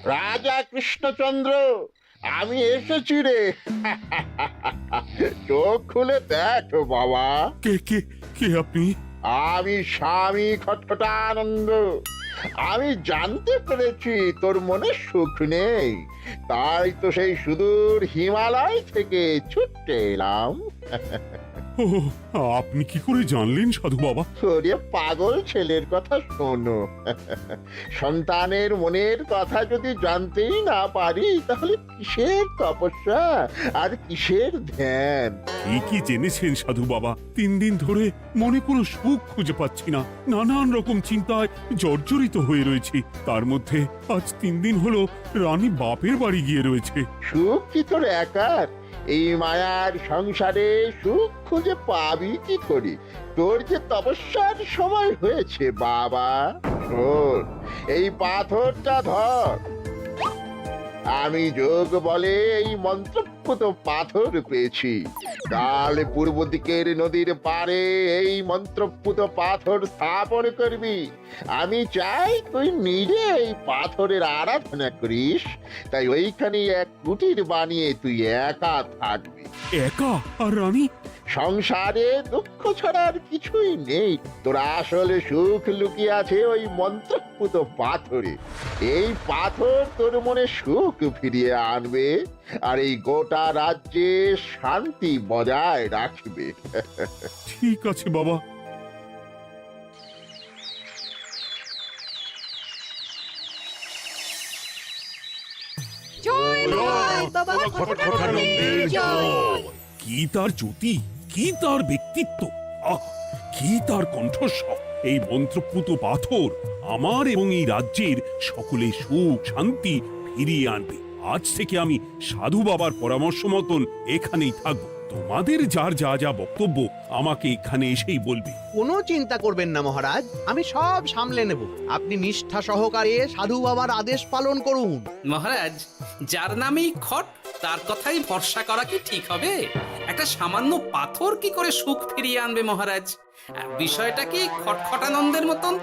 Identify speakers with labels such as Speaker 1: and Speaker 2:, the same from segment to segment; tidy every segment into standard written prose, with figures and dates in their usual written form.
Speaker 1: রাজা কৃষ্ণচন্দ্র, আমি এসেছি রে। চোখ খুলে দেখো বাবা।
Speaker 2: কে কে কে আপনি?
Speaker 1: আমি স্বামী খটখটানন্দ। আমি জানতে পেরেছি তোর মনে সুখ নেই, তাই তো সেই সুদূর হিমালয় থেকে ছুটে এলাম।
Speaker 2: ও, আপনি কি করে জানলেন সাধু বাবা?
Speaker 1: ওরে পাগল ছেলের কথা শোনো। সন্তানের মনের কথা যদি জানতেই না পারি, তাহলে কিসের তপস্যা আর কিসের ধ্যান?
Speaker 2: কি জেনেছেন সাধু বাবা? 3 দিন ধরে মনে কোনো সুখ খুঁজে পাচ্ছি না, নানান রকম চিন্তায় জর্জরিত হয়ে রয়েছি। তার মধ্যে আজ 3 দিন হলো রানী বাপের বাড়ি গিয়ে রয়েছে।
Speaker 1: সুখ কি তোর একার? এই মায়ার সংসারে সুখ খুঁজে পাবি কি করে? তোর যে তপস্যার সময় হয়েছে বাবা। শোন, এই পাথরটা ধর। আমি যোগ বলে এই মন্ত্রপুত পাথর পেয়েছি। কাল পূর্ব দিকের নদীর পাড়ে এই মন্ত্রপুত পাথর স্থাপন করবি। আমি চাই তুই নিজে এই পাথরের আরাধনা করিস। তাই ওইখানে এক কুটির বানিয়ে তুই একা থাকবি।
Speaker 2: একা? আর রানী?
Speaker 1: সংসারে দুঃখ ছাড়ার কিছুই নেই। তোর আসলে সুখ লুকিয়ে আছে ওই মন্ত্রপুত পাথরে। এই পাথর তোর মনে সুখ ফিরিয়ে আনবে আর এই গোটা রাজ্যে শান্তি বজায় রাখবে।
Speaker 2: ঠিক আছে বাবা।
Speaker 3: জয় বাবা খটখটানন্দের জয়।
Speaker 2: কি তার জ্যোতি, কি তার ব্যক্তিত্ব, আহ, কি তার কণ্ঠস্বর! এই মন্ত্রপুত পাথর আমার এবং এই রাজ্যের সকলে সুখ শান্তি ফিরিয়ে আনবে। আজ থেকে আমি সাধু বাবার পরামর্শ মতন এখানেই থাকবো। তোমাদের যার যা যা বক্তব্য আমাকে এখানে এসেই বলবে।
Speaker 4: কোনো চিন্তা করবেন না মহারাজ, আমি সব সামলে নেব। আপনি নিষ্ঠা সহকারে সাধু বাবার আদেশ পালন করুন।
Speaker 5: মহারাজ, যার নামেই খট তার কথাই ভরসা করা কি ঠিক হবে? একটা সামান্য পাথর কি করে সুখ ফিরিয়ে আনবে মহারাজ? বিষয়টা কি খটখটানন্দের মতন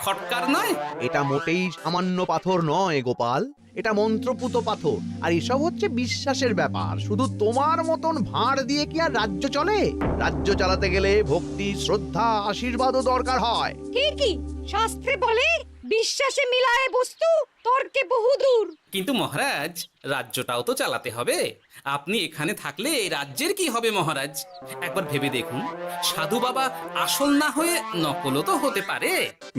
Speaker 5: খটকার নয়?
Speaker 4: এটা মোটেই সামান্য পাথর নয় গোপাল, এটা মন্ত্রপুত পাথর। আর এসব হচ্ছে বিশ্বাসের ব্যাপার। শুধু তোমার মতন ভাঁড় দিয়ে কি আর রাজ্য চলে? রাজ্য চালাতে গেলে ভক্তি, শ্রদ্ধা, আশীর্বাদও দরকার হয়।
Speaker 3: কি শাস্ত্রে বলে বিশ্বাসে মিলায় বস্তু, তর্কে বহুদূর।
Speaker 5: কিন্তু মহারাজ, রাজ্যটাও তো চালাতে হবে। আপনি এখানে থাকলে এই রাজ্যের কি হবে মহারাজ? একবার ভেবে দেখুন, সাধু বাবা আসল না হয়ে নকলও তো হতে পারে।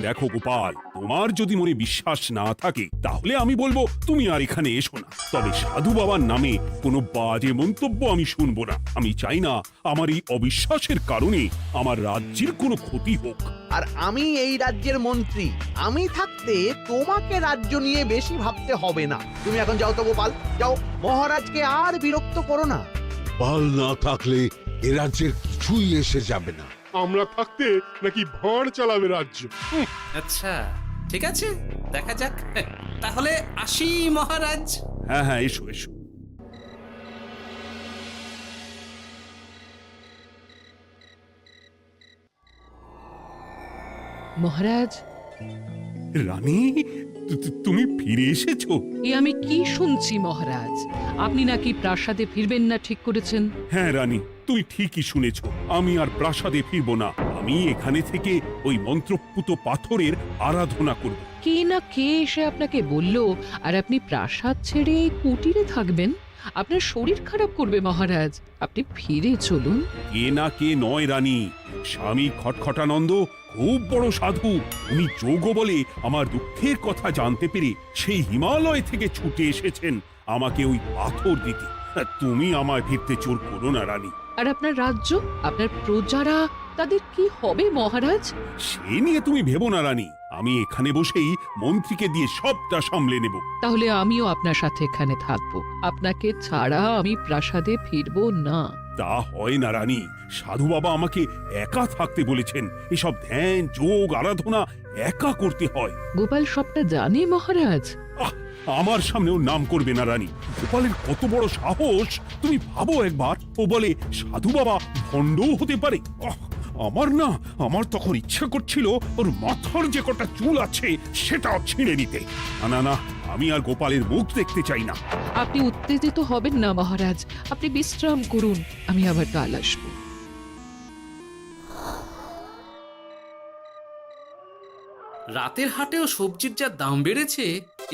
Speaker 2: দেখো গোপাল, তোমার যদি মনে বিশ্বাস না থাকে তাহলে আমি বলবো তুমি আর এখানে এসো না। তবে সাধু বাবার নামে কোনো বাজে মন্তব্য আমি শুনবো না। আমি চাই না আমার এই অবিশ্বাসের কারণে আমার রাজ্যের কোনো ক্ষতি হোক।
Speaker 4: আর আমি এই রাজ্যের মন্ত্রী, আমি থাকতে তোমাকে রাজ্য নিয়ে বেশি ভাবতে হবে না। তুমি এখন যাও তো গোপাল, যাও। মহারাজকে আর বিরক্ত করো না।
Speaker 6: পাল না থাকলে এ রাজ্যের কিছুই এসে যাবে না।
Speaker 7: আমরা থাকতে নাকি ভাঁড় চালাবে রাজ্য?
Speaker 5: আচ্ছা, ঠিক আছে, দেখা যাক। তাহলে আসি মহারাজ।
Speaker 2: হ্যাঁ হ্যাঁ, এসো এসো।
Speaker 8: মহারাজ,
Speaker 2: রানী, তুমি ফিরে এসেছো?
Speaker 8: এ আমি কি শুনছি মহারাজ? আপনি নাকি প্রাসাদে ফিরবেন না ঠিক করেছেন?
Speaker 2: হ্যাঁ রানী, তুমি ঠিকই শুনেছো। আমি আর প্রাসাদে ফিরবো না। আমি এখানে থেকে ওই মন্ত্রপুত পাথরের আরাধনা করব।
Speaker 8: কে না কে এসে আপনাকে বলল আর আপনি প্রাসাদ ছেড়ে এই কুটিরে থাকবেন? আপনার শরীর খারাপ করবে মহারাজ, আপনি ফিরে চলুন।
Speaker 2: কে না কে নয় রানী, স্বামী খটখটানন্দ খুব বড় সাধু। উনি যোগ বলে আমার দুঃখের কথা জানতে পেরে সেই হিমালয় থেকে ছুটে এসেছেন আমাকে ওই পাথর দিতে। তুমি আমায় ফিরতে জোর করো না রানী।
Speaker 8: আর আপনার রাজ্য, আপনার প্রজারা, তাদের কি হবে মহারাজ?
Speaker 2: সে নিয়ে তুমি ভেবো না রানী। আমি এখানে বসেই মন্ত্রীকে দিয়ে সবটা সামলে নেব।
Speaker 8: তাহলে আমিও আপনার সাথে এখানে থাকবো। আপনাকে ছাড়া আমি প্রাসাদে ফিরবো না।
Speaker 2: তা হয় না রানী, সাধু বাবা আমাকে একা থাকতে বলেছেন। এসব ধ্যান যোগ আরাধনা একা করতে হয়।
Speaker 8: গোপাল সবটা জানে মহারাজ।
Speaker 2: আমার সামনে ওর নাম করবে না রানী। গোপালের কত বড় সাহস তুমি ভাবো একবার। ও বলে সাধু বাবা ভণ্ডও হতে পারে। আমার তখন ইচ্ছা করছিল ওর মাথার যে কটা চুল আছে সেটাও ছিঁড়ে নিতে। না না না, আমি আর গোপালের মুখ দেখতে চাই না।
Speaker 8: আপনি উত্তেজিত হবেন না মহারাজ, আপনি বিশ্রাম করুন, আমি আবার কাল আসবো।
Speaker 5: রাতের হাটেও সবজির যা দাম বেড়েছে,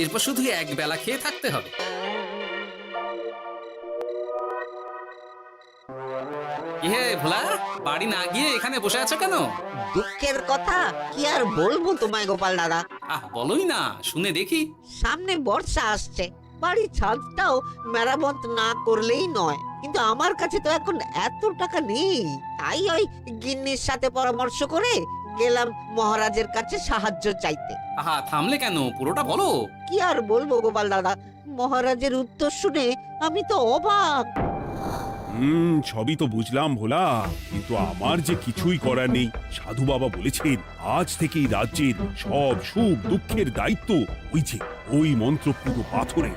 Speaker 5: এরপর শুধু এক বেলা খেয়ে থাকতে হবে। কি হে ভোলা, বাড়ি না গিয়ে এখানে বসে আছো কেন?
Speaker 9: দুঃখের কথা কি আর বলবো তোমায় গোপাল দাদা।
Speaker 5: বলোই না, শুনে দেখি।
Speaker 9: সামনে বর্ষা আসছে, বাড়ির ছাদটাও মেরামত না করলেই নয়, কিন্তু আমার কাছে তো এখন এত টাকা নেই। তাই ওই গিন্নির সাথে পরামর্শ করে গেলাম মহারাজের কাছে সাহায্য চাইতে।
Speaker 5: থামলে কেন, পুরোটা বলো।
Speaker 9: কি আর বলবো গোপাল দাদা, মহারাজের উত্তর শুনে আমি তো অবাক।
Speaker 2: সবই তো বুঝলাম ভোলা, কিন্তু আমার যে কিছুই করার নেই। সাধু বাবা বলেছেন আজ থেকেই রাজ্যের সব সুখ দুঃখের দায়িত্ব ওই মন্ত্রপুত পাথরে।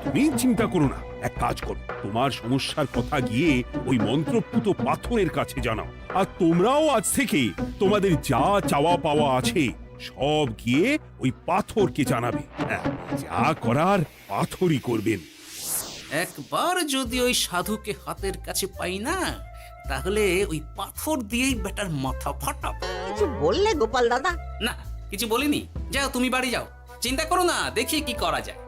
Speaker 2: তুমি চিন্তা করো না, এক কাজ করো, তোমার সমস্যার কথা গিয়ে ওই মন্ত্রপুত পাথরের কাছে জানাও। আর তোমরাও আজ থেকে তোমাদের যা চাওয়া পাওয়া আছে সব গিয়ে ওই পাথরকে জানাবে। যা করার পাথরই করবেন।
Speaker 5: একবার যদি ওই সাধুকে হাতের কাছে পাই না, তাহলে ওই পাথর দিয়েই বেটার মাথা ফাটাব।
Speaker 9: কিছু বললে গোপাল দাদা?
Speaker 5: না, কিছু বলিনি। যাও, তুমি বাড়ি যাও, চিন্তা করো না, দেখি কি করা যায়।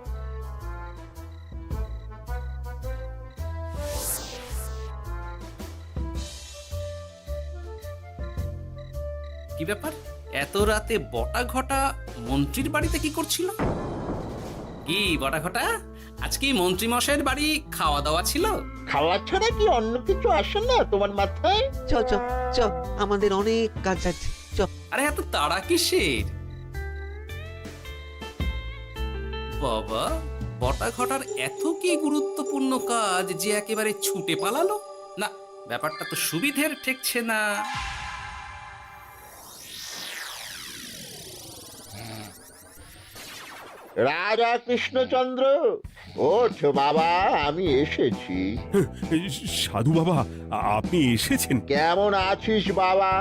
Speaker 5: কি ব্যাপার, এত রাতে বটা ঘটা মন্ত্রীর বাড়িতে কি করছিল? কি বটা ঘটা, আজকে মন্ত্রী মশাইয়ের বাড়ি খাওয়া দাওয়া ছিল?
Speaker 1: খাওয়া ছাড়া কি অন্য কিছু আসে না তোমার মাথায়?
Speaker 9: চ চ চ, আমাদের অনেক কাজ আছে, চ।
Speaker 5: আরে এত তাড়া কিসের? বাবা, বটা ঘটার এত কি গুরুত্বপূর্ণ কাজ যে একেবারে ছুটে পালালো? না, ব্যাপারটা তো সুবিধের ঠেকছে না।
Speaker 1: রাজা কৃষ্ণচন্দ্র, ওঠ বাবা, আমি এসেছি।
Speaker 2: সাধু বাবা, আপনি এসেছেন?
Speaker 1: কেমন আছিস বাবা?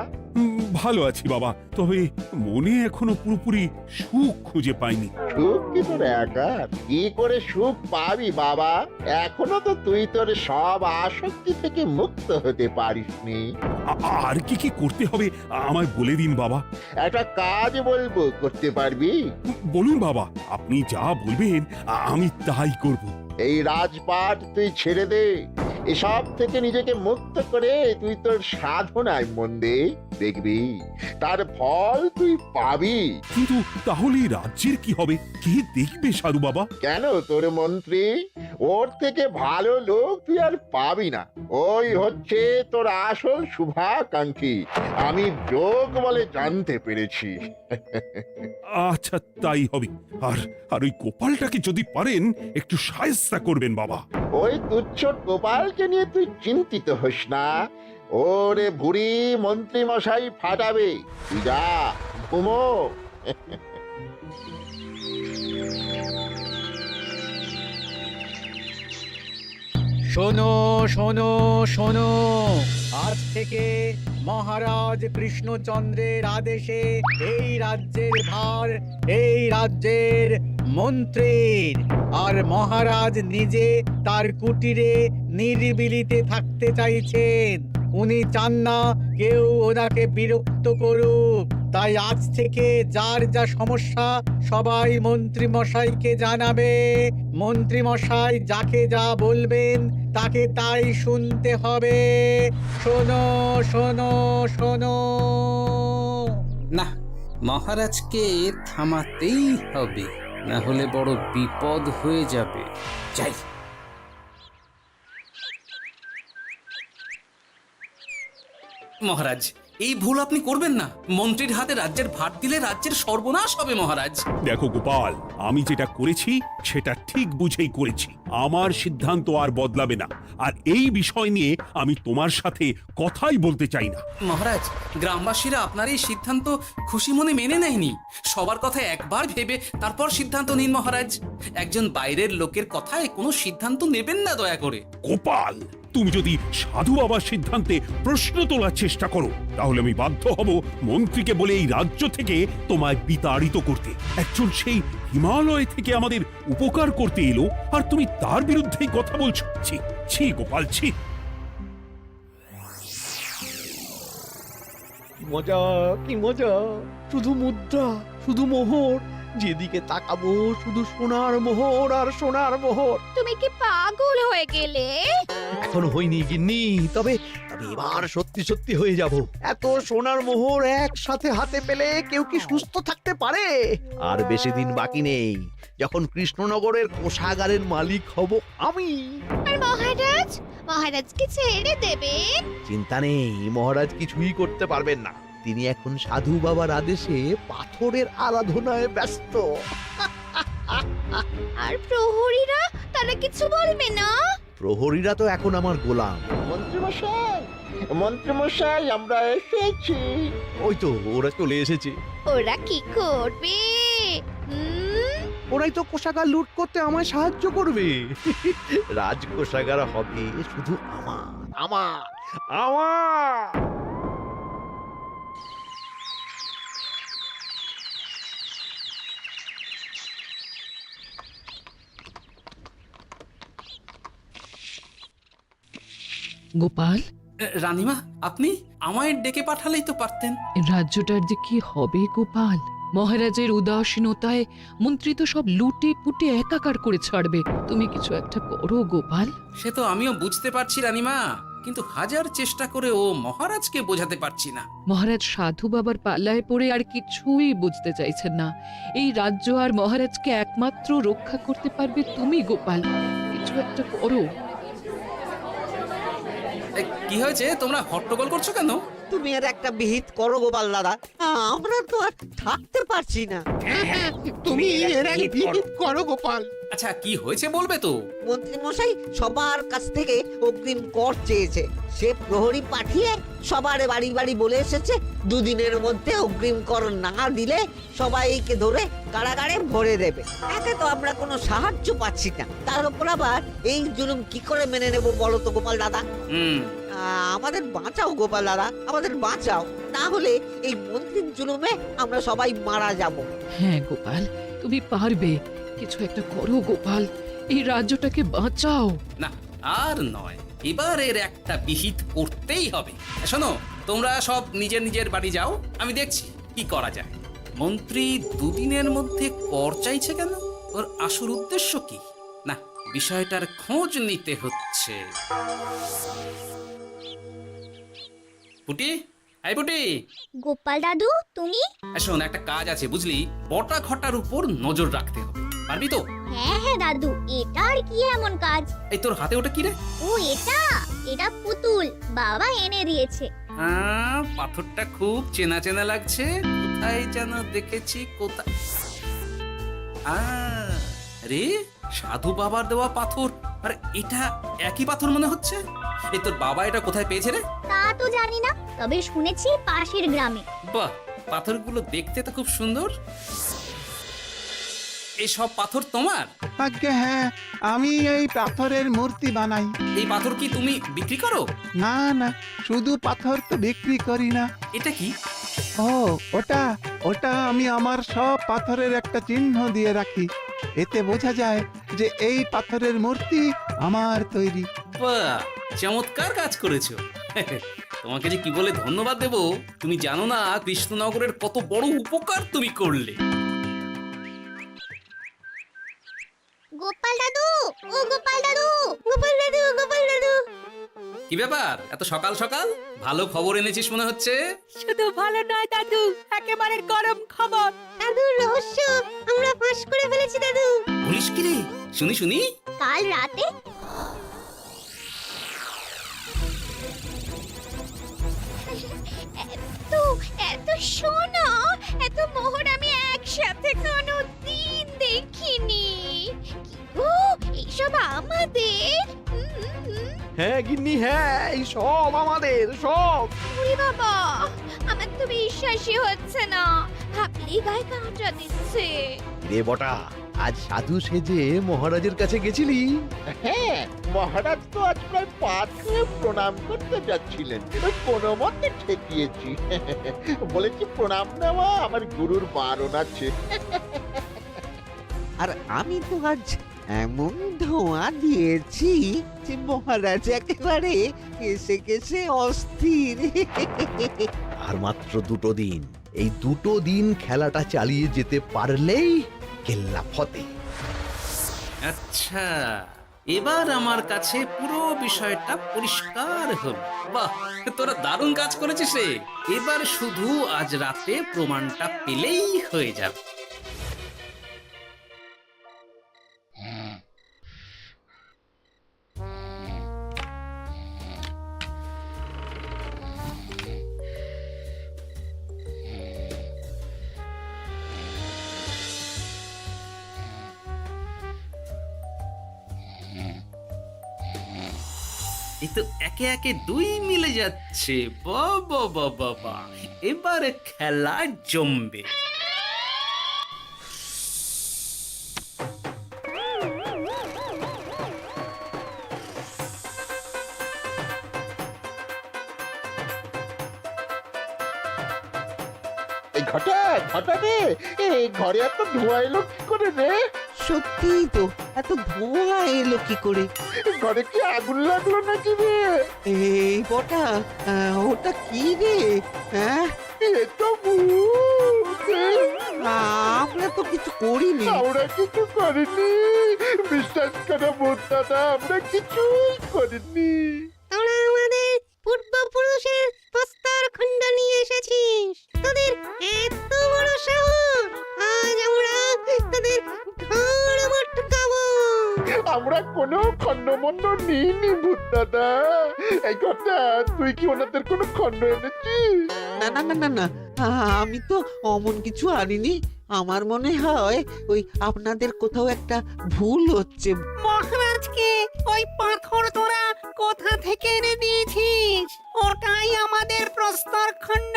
Speaker 2: ভালো আছি বাবা, তবে মনে এখনো পুরোপুরি সুখ খুঁজে পাইনি।
Speaker 1: সুখ কি তোর একার? কি করে সুখ পাবি বাবা? এখনো তো তুই তোর সব আসক্তি থেকে মুক্ত হতে পারিসনি।
Speaker 2: আর কি কি করতে হবে আমায় বলে দিন বাবা।
Speaker 1: একটা কাজ বলবো, করতে পারবি?
Speaker 2: বলুন বাবা, আপনি যা বলবেন আমি তাই করব।
Speaker 1: এই রাজপাট তুই ছেড়ে দে, এসব থেকে নিজেকে মুক্ত করে তুই তোর সাধনায় মন দে, দেখবি তার ফল তুই পাবি।
Speaker 2: কিন্তু তাহলে রাজ্যের কি হবে? কে দেখবে সাধু বাবা?
Speaker 1: কেন, তোর মন্ত্রী? ওর থেকে ভালো লোক তুই আর পাবি না। ওই হচ্ছে তোর আসল শুভাকাঙ্ক্ষী, আমি যোগ বলে জানতে পেরেছি।
Speaker 2: আচ্ছা, তাই হবে। আর আর ওই গোপালটাকে যদি পারেন একটু সাহায্য করবেন বাবা।
Speaker 1: ওই তুচ্ছ গোপালকে নিয়ে তুই চিন্তিত হোস না, ওরে ভুড়ি মন্ত্রী মশাই ফাটাবে। তুই যা, ঘুমো।
Speaker 10: শোনো শোনো শোনো, আজ থেকে মহারাজ কৃষ্ণচন্দ্রের আদেশে এই রাজ্যের ভার এই রাজ্যের মন্ত্রীর। আর মহারাজ নিজে তার কুটিরে নিরিবিলিতে থাকতে চাইছেন। উনি চান না কেউ ওনাকে বিরক্ত করুক। তাই আজ থেকে যার যা সমস্যা সবাই মন্ত্রী মশাইকে জানাবে। মন্ত্রী মশাই যাকে যা বলবেন তাকে তাই শুনতে হবে। শোনো শোনো শোনো।
Speaker 5: না, মহারাজকে থামাতেই হবে, না হলে বড় বিপদ হয়ে যাবে। যাই। মহারাজ, এই ভুল আপনি করবেন না। মন্ত্রীর হাতে রাজ্যের ভার দিলে রাজ্যের সর্বনাশ হবে মহারাজ।
Speaker 2: দেখো গোপাল, আমি যেটা করেছি সেটা ঠিক বুঝেই করেছি। আমার সিদ্ধান্ত আর বদলাবে না। আর এই বিষয় নিয়ে আমি তোমার সাথে কথাই বলতে চাই না।
Speaker 5: মহারাজ, গ্রামবাসীরা আপনার এই সিদ্ধান্ত খুশি মনে মেনে নেয়নি। সবার কথা একবার ভেবে তারপর সিদ্ধান্ত নিন মহারাজ। একজন বাইরের লোকের কথায় কোনো সিদ্ধান্ত নেবেন না দয়া করে।
Speaker 2: গোপাল, তুমি যদি সাধু বাবার সিদ্ধান্তে প্রশ্ন তোলার চেষ্টা করো তাহলে আমি বাধ্য হব মন্ত্রীকে বলে এই রাজ্য থেকে তোমায় বিতাড়িত করতে। একজন সেই হিমালয় থেকে আমাদের উপকার করতে এলো আর তুমি তার বিরুদ্ধেই কথা বলছো। ছি ছি গোপাল, ছি।
Speaker 4: মজা, কি মজা! শুধু মুদ্রা, শুধু মোহর, যেদিকে তাকাবো শুধু সোনার মোহর আর সোনার মোহর।
Speaker 3: তুমি কি পাগল হয়ে গেলে?
Speaker 4: এখনো হয়নি গিন্নি, তবে এবার সত্যি সত্যি হয়ে যাব। এত সোনার মোহর একসাথে হাতে পেলে কেউ কি সুস্থ থাকতে পারে? আর বেশি দিন বাকি নেই যখন কৃষ্ণনগরের কোষাগারের মালিক হব আমি।
Speaker 3: আর মহারাজকে ছেড়ে দেবেন?
Speaker 4: চিন্তা নেই, মহারাজ কিছুই করতে পারবেন না। তিনি এখন সাধু বাবার আদেশে পাথরের আরাধনায় ব্যস্ত।
Speaker 3: আর প্রহরীরা, তারা কিছু বলবে না?
Speaker 4: প্রহরীরা তো এখন আমার গোলাম।
Speaker 1: মন্ত্রীমশাই, আমরা এসেছি।
Speaker 4: ওই তো ওরা চলে এসেছে।
Speaker 3: ওরা কি করবে?
Speaker 4: ওরাই তো কোষাগার লুট করতে আমায় সাহায্য করবে। রাজকোষাগার হবে শুধু আমার, আমার, আমার।
Speaker 8: গোপাল,
Speaker 5: রানীমা, আপনি আমায় ডেকে পাঠালেই তো পারতেন।
Speaker 8: রাজ্যটার যে কি হবে গোপাল? মহারাজের উদাসীনতায় মন্ত্রী তো সব লুটে পুটে একাকার করে ছাড়বে। তুমি কিছু একটা করো গোপাল।
Speaker 5: সে তো আমিও বুঝতে পারছি রানীমা, কিন্তু হাজার চেষ্টা করে ও মহারাজকে বোঝাতে পারছি না।
Speaker 8: মহারাজ সাধু বাবার পাল্লায় পড়ে আর কিছুই বুঝতে চাইছেন না। এই রাজ্য আর মহারাজকে একমাত্র রক্ষা করতে পারবে তুমি গোপাল। কিছু একটা করো।
Speaker 5: কি হয়েছে, তোমরা হট্টগোল করছো কেন?
Speaker 9: তুমি আর একটা বিহিত করো গোপাল দাদা, আমরা তো আর থাকতে পারছি না।
Speaker 7: তুমি এর আগে বিহিত করো গোপাল।
Speaker 5: আচ্ছা, কি হয়েছে বলবে তো?
Speaker 9: মন্ত্রী মশাই সবার কাছ থেকে অগ্রিম কর চেয়েছে। সে প্রহরী পাঠিয়ে সবার বাড়ি বাড়ি বলে এসেছে দুদিনের মধ্যে অগ্রিম কর না দিলে সবাইকে ধরে কারাগারে ভরে দেবে। একে তো আমরা কোনো সাহায্য পাচ্ছি না, তার উপর আবার এই জুলুম কি করে মেনে নেব বলো তো গোপাল দাদা? আমাদের বাঁচাও গোপাল দাদা, আমাদের বাঁচাও, না হলে এই মন্ত্রীর জুলুমে আমরা সবাই মারা যাব।
Speaker 8: হ্যাঁ গোপাল, তুমি পারবে। কিছু একটা করো গোপাল, এই রাজ্যটাকে বাঁচাও।
Speaker 5: না, আর নয়, এবার এর একটা বিহিত করতেই হবে। শোনো, তোমরা সব নিজের নিজের বাড়ি যাও, আমি দেখছি কি করা যায়। মন্ত্রী দুদিনের মধ্যে কর চাইছে কেন? ওর আসল উদ্দেশ্য কি? না, বিষয়টার খোঁজ নিতে হচ্ছে। পুটি, এই পুটি।
Speaker 3: গোপাল দাদু, তুমি?
Speaker 5: শোন, একটা কাজ আছে বুঝলি, বটা ঘটার উপর নজর রাখতে হবে। পারবি তো?
Speaker 3: হ্যাঁ হ্যাঁ দাদু, এটা আর কি এমন কাজ?
Speaker 5: এই তোর হাতে ওটা কি রে?
Speaker 3: ও এটা পুতুল, বাবা এনে দিয়েছে।
Speaker 5: পাথরটা খুব চেনা চেনা লাগছে, কোথায় যেন দেখেছি। কোথায়? রে, সাধু বাবার দেওয়া পাথর। আরে এটা একই পাথর মনে হচ্ছে। এই তোর বাবা এটা কোথায় পেয়েছে রে?
Speaker 3: তা তো জানি না, তবে শুনেছি পাশের গ্রামে।
Speaker 5: বাহ, পাথরগুলো দেখতে তো খুব সুন্দর। এই সব পাথর তোমার?
Speaker 11: আজ্ঞে হ্যাঁ, আমি এই পাথরের মূর্তি বানাই।
Speaker 5: এই পাথর কি তুমি বিক্রি করো?
Speaker 11: না না, শুধু পাথর তো বিক্রি করি না।
Speaker 5: এটা কি?
Speaker 11: ও, ওটা আমি আমার সব পাথরের একটা চিহ্ন দিয়ে রাখি। এতে বোঝা যায় যে এই পাথরের মূর্তি আমার তৈরি।
Speaker 5: বাহ, চমৎকার কাজ করেছো। তোমাকে যে কি বলে ধন্যবাদ দেব তুমি জানো না। কৃষ্ণনগরের কত বড় উপকার তুমি করলে।
Speaker 3: গোপাল দাদু, ও গোপাল দাদু, গোপাল দাদু, গোপাল দাদু।
Speaker 5: কি ব্যাপার, এত সকাল সকাল ভালো খবর এনেছিস মনে হচ্ছে?
Speaker 3: শুধু ভালো নয় দাদু, একেবারে গরম খবর। দাদু, রহস্য আমরা ফাঁস করে ফেলেছি দাদু।
Speaker 5: বলিস কি রে? শুনি শুনি।
Speaker 3: কাল রাতে এত সোনা, এত মোহর আমি একসাথে কোনোদিন দেখিনি। ও, এইসব আমাদের?
Speaker 4: হ্যাঁ গিন্নি, হ্যাঁ, এই সব আমাদের, সব।
Speaker 3: ওরে বাবা, আমার তো বিশ্বাসই হচ্ছে না। ভাবলেই গায়ে কাঁটা দিচ্ছে।
Speaker 4: রে বটা, আজ সাধু সেজে মহারাজের কাছে গেছিলি?
Speaker 1: হ্যাঁ, মহারাজ তো আজ প্রায় পা ছুঁয়ে প্রণাম করতে যাচ্ছিলেন, ওই কোনো মতে ঠেকিয়েছি। বলেছি প্রণাম নেওয়া আমার গুরুর বারণ আছে।
Speaker 9: আর আমি তো আজ এমন ধোঁয়া দিয়েছি যে মহারাজ একেবারে কেসে কেসে অস্থির।
Speaker 4: আর মাত্র 2 দিন, এই 2 দিন খেলাটা চালিয়ে যেতে পারলেই কেল্লা ফতে।
Speaker 5: আচ্ছা, এবার আমার কাছে পুরো বিষয়টা পরিষ্কার হলো। বাহ, তোরা দারুণ কাজ করেছিস রে। এবার শুধু আজ রাতে প্রমাণটা পেলেই হয়ে যাবে। এই তো একে একে 2 মিলে যাচ্ছে। বাবা বাবা বাবা, এবার খেলা জমবে।
Speaker 1: এই ঘটা ঘটা রে, এই ঘরে এত ধোঁয়া এলো কি করে রে?
Speaker 9: সত্যিই তো, এত ধোঁয়া এলো কি করে?
Speaker 1: ঘরে কি আগুন লাগলো নাকি রে?
Speaker 9: এই বটা, ওটা কি রে? হ্যাঁ,
Speaker 1: এ তো ভূত।
Speaker 9: আমরা তো কিছু করিনি।
Speaker 1: আমরা কিছু করিনি, বিশ্বাস করো ভূত দাদা, আমরা কিছুই করিনি।
Speaker 3: তোরা আমাদের পূর্বপুরুষের প্রস্তর খণ্ড নিয়ে এসেছিস, তোদের এত বড় সাহস! আজ আমরা তোদের ঘর মটকাবো।
Speaker 1: আমরা কোনো খণ্ডমণ্ড নিইনি ভূত দাদা। এই কথা, তুই কি ওনাদের কোনো খণ্ড এনেছিস?
Speaker 9: না না না না না, আমি তো অমন কিছু আনিনি। আমার মনে হয় ওই আপনাদের কোথাও একটা ভুল হচ্ছে।
Speaker 3: মহারাজকে ওই পাথর তোরা কোথা থেকে এনে দিয়েছিস? ওটাই আমাদের প্রস্তর খণ্ড,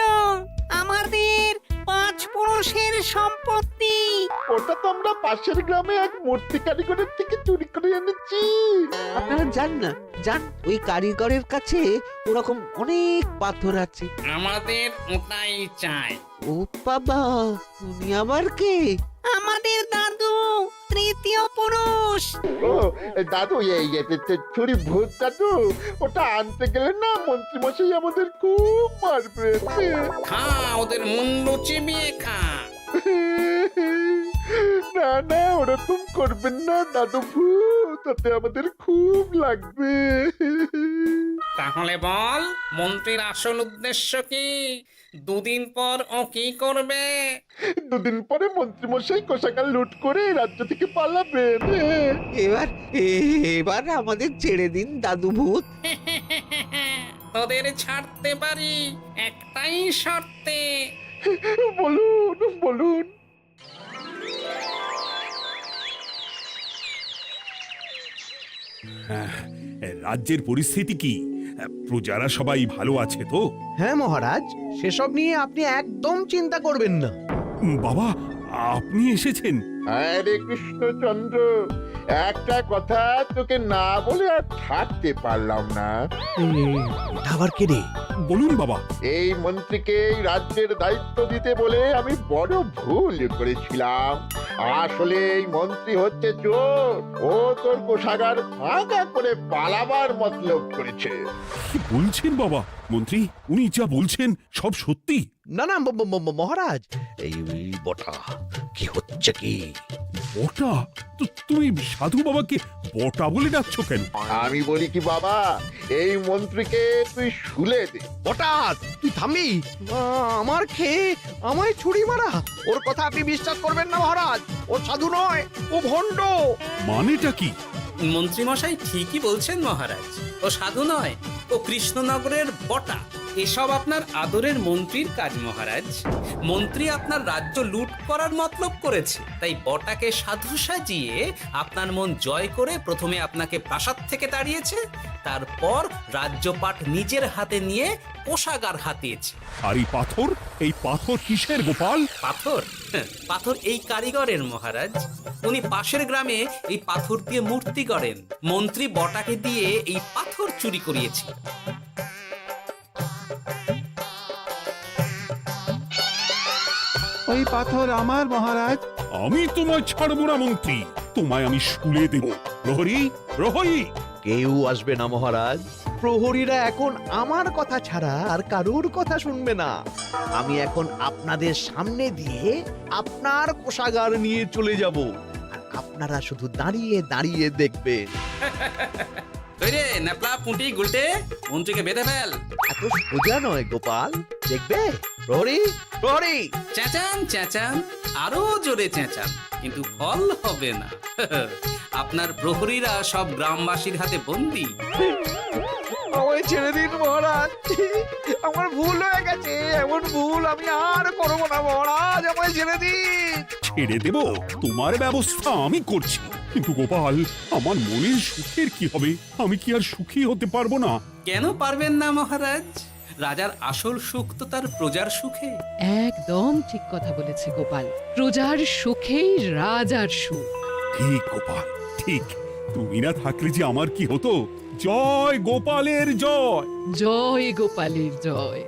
Speaker 3: আমাদের 5 পুরুষের সম্পত্তি।
Speaker 1: ওটা তো আমরা পাশের গ্রামে এক মূর্তি কারিগরের থেকে চুরি করে এনেছি।
Speaker 9: আপনারা যান না, যান, ওই কারিগরের কাছে ওরকম অনেক পাথর আছে।
Speaker 5: আমাদের ওটাই চাই।
Speaker 9: ও বাবা, উনি আবার কে?
Speaker 3: আমাদের দাদু, 3য় পুরুষ।
Speaker 1: ও দাদু, এই চুরি ভূত দাদু, ওটা আনতে গেলে না মন্ত্রী মশাই আমাদের খুব মারবে।
Speaker 5: খা, ওদের মুন্ডু চিবিয়ে খা।
Speaker 1: না না, ওরকম করবেন না দাদু ভূত, তাতে আমাদের খুব লাগবে।
Speaker 5: তাহলে বল, মন্ত্রীর আসল উদ্দেশ্য কি? 2 দিন পর ও কি করবে?
Speaker 1: 2 দিন পরে মন্ত্রী মশাই কোষাগার লুট করে এই রাজ্য থেকে পালাবেন।
Speaker 9: এবার এবার আমাদের ছেড়ে দিন দাদু ভূত।
Speaker 5: তোদের ছাড়তে পারি একটাই শর্তে।
Speaker 1: বলুন বলুন।
Speaker 2: রাজ্যের পরিস্থিতি কি? প্রজারা সবাই ভালো আছে তো?
Speaker 4: হ্যাঁ মহারাজ, সেসব নিয়ে আপনি একদম চিন্তা করবেন না।
Speaker 2: বাবা, আপনি এসেছেন?
Speaker 1: আরে কৃষ্ণচন্দ্র, একটা কথা তোকে না বলে আর থাকতে পারলাম না।
Speaker 4: এটা আবার কে রে?
Speaker 2: বলুন বাবা।
Speaker 1: এই মন্ত্রীকে এই রাজ্যের দায়িত্ব দিতে বলে আমি বড় ভুল করেছিলাম। আসলে এই মন্ত্রী হচ্ছে চোর, ও তোর কোষাগার ভাঙা করে পালাবার মতলব করেছে।
Speaker 2: কি বলছেন বাবা? মন্ত্রী, উনি যা বলছেন সব সত্যি?
Speaker 4: না না মহারাজ, এই বটা কি হচ্ছে কি?
Speaker 2: বটা? তো তুমি সাধু বাবাকে বটা বলে ডাকছো কেন?
Speaker 1: আমি বলি কি বাবা, এই মন্ত্রীকে তুই শুলে দে।
Speaker 4: বটা, তুই থামবি? আমার খেয়ে আমায় ছুরি মারা? ওর কথা আপনি বিশ্বাস করবেন না মহারাজ, ও সাধু নয়, ও ভণ্ড।
Speaker 2: মানেটা কি?
Speaker 5: মন্ত্রী মশাই ঠিকই বলছেন মহারাজ, ও সাধু নয়, ও কৃষ্ণনগরের বটা। এসব আপনার আদরের মন্ত্রীর কাজ মহারাজ। মন্ত্রী আপনার রাজ্য লুট করার মতলব করেছে, তাই বটাকে সাধু সাজিয়ে আপনার মন জয় করে প্রথমে আপনাকে প্রাসাদ থেকে তাড়িয়েছে, তারপর রাজ্যপাট নিজের হাতে নিয়ে কোষাগার হাতিয়েছে।
Speaker 2: আর এই পাথর কিসের গোপাল?
Speaker 5: পাথর? পাথর এই কারিগরের মহারাজ। উনি পাশের গ্রামে এই পাথর দিয়ে মূর্তি গড়েন। মন্ত্রী বটাকে দিয়ে এই পাথর চুরি করিয়েছে।
Speaker 11: ওই পাথর আমার মহারাজ।
Speaker 2: আমি তোমায় ছাড়বো না মন্ত্রী, তোমায় আমি শুলে দেব। প্রহরী, প্রহরী!
Speaker 4: কেউ আসবে না মহারাজ। প্রহরীরা এখন আমার কথা ছাড়া আর কারোর কথা শুনবে না। আমি এখন আপনাদের সামনে দিয়ে আপনার কোষাগার নিয়ে চলে যাব, আর আপনারা শুধু দাঁড়িয়ে দাঁড়িয়ে দেখবেন।
Speaker 5: রে ন্যাপলা পুঁটি গুলটে, মন্ত্রীকে বেঁধে ফেল।
Speaker 4: এত সোজা নয় গোপাল, দেখবে? প্রহরী, প্রহরী!
Speaker 5: চেঁচান চেঁচান, আরো জোরে চেঁচান, কিন্তু ফল হবে না। আপনার প্রহরীরা সব গ্রামবাসীর হাতে বন্দী।
Speaker 4: আমায় ছেড়ে দিন মহারাজ, আমার ভুল হয়ে গেছে। এমন ভুল আমি আর করবো না মহারাজ, আমায় ছেড়ে দিন।
Speaker 2: ছেড়ে দেব? তোমার ব্যবস্থা আমি করছি। কিন্তু গোপাল, আমার মনের সুখের কি হবে? আমি কি আর সুখী হতে পারবো না?
Speaker 5: কেন পারবেন না মহারাজ? রাজার আসল সুখ তো তার প্রজার সুখে।
Speaker 8: একদম ঠিক কথা বলেছে গোপাল। প্রজার সুখেই রাজার সুখ।
Speaker 2: ঠিক গোপাল, ঠিক। তুমি না থাকলে যে আমার কি হতো? জয় গোপালের জয়!
Speaker 8: জয় গোপালের জয়।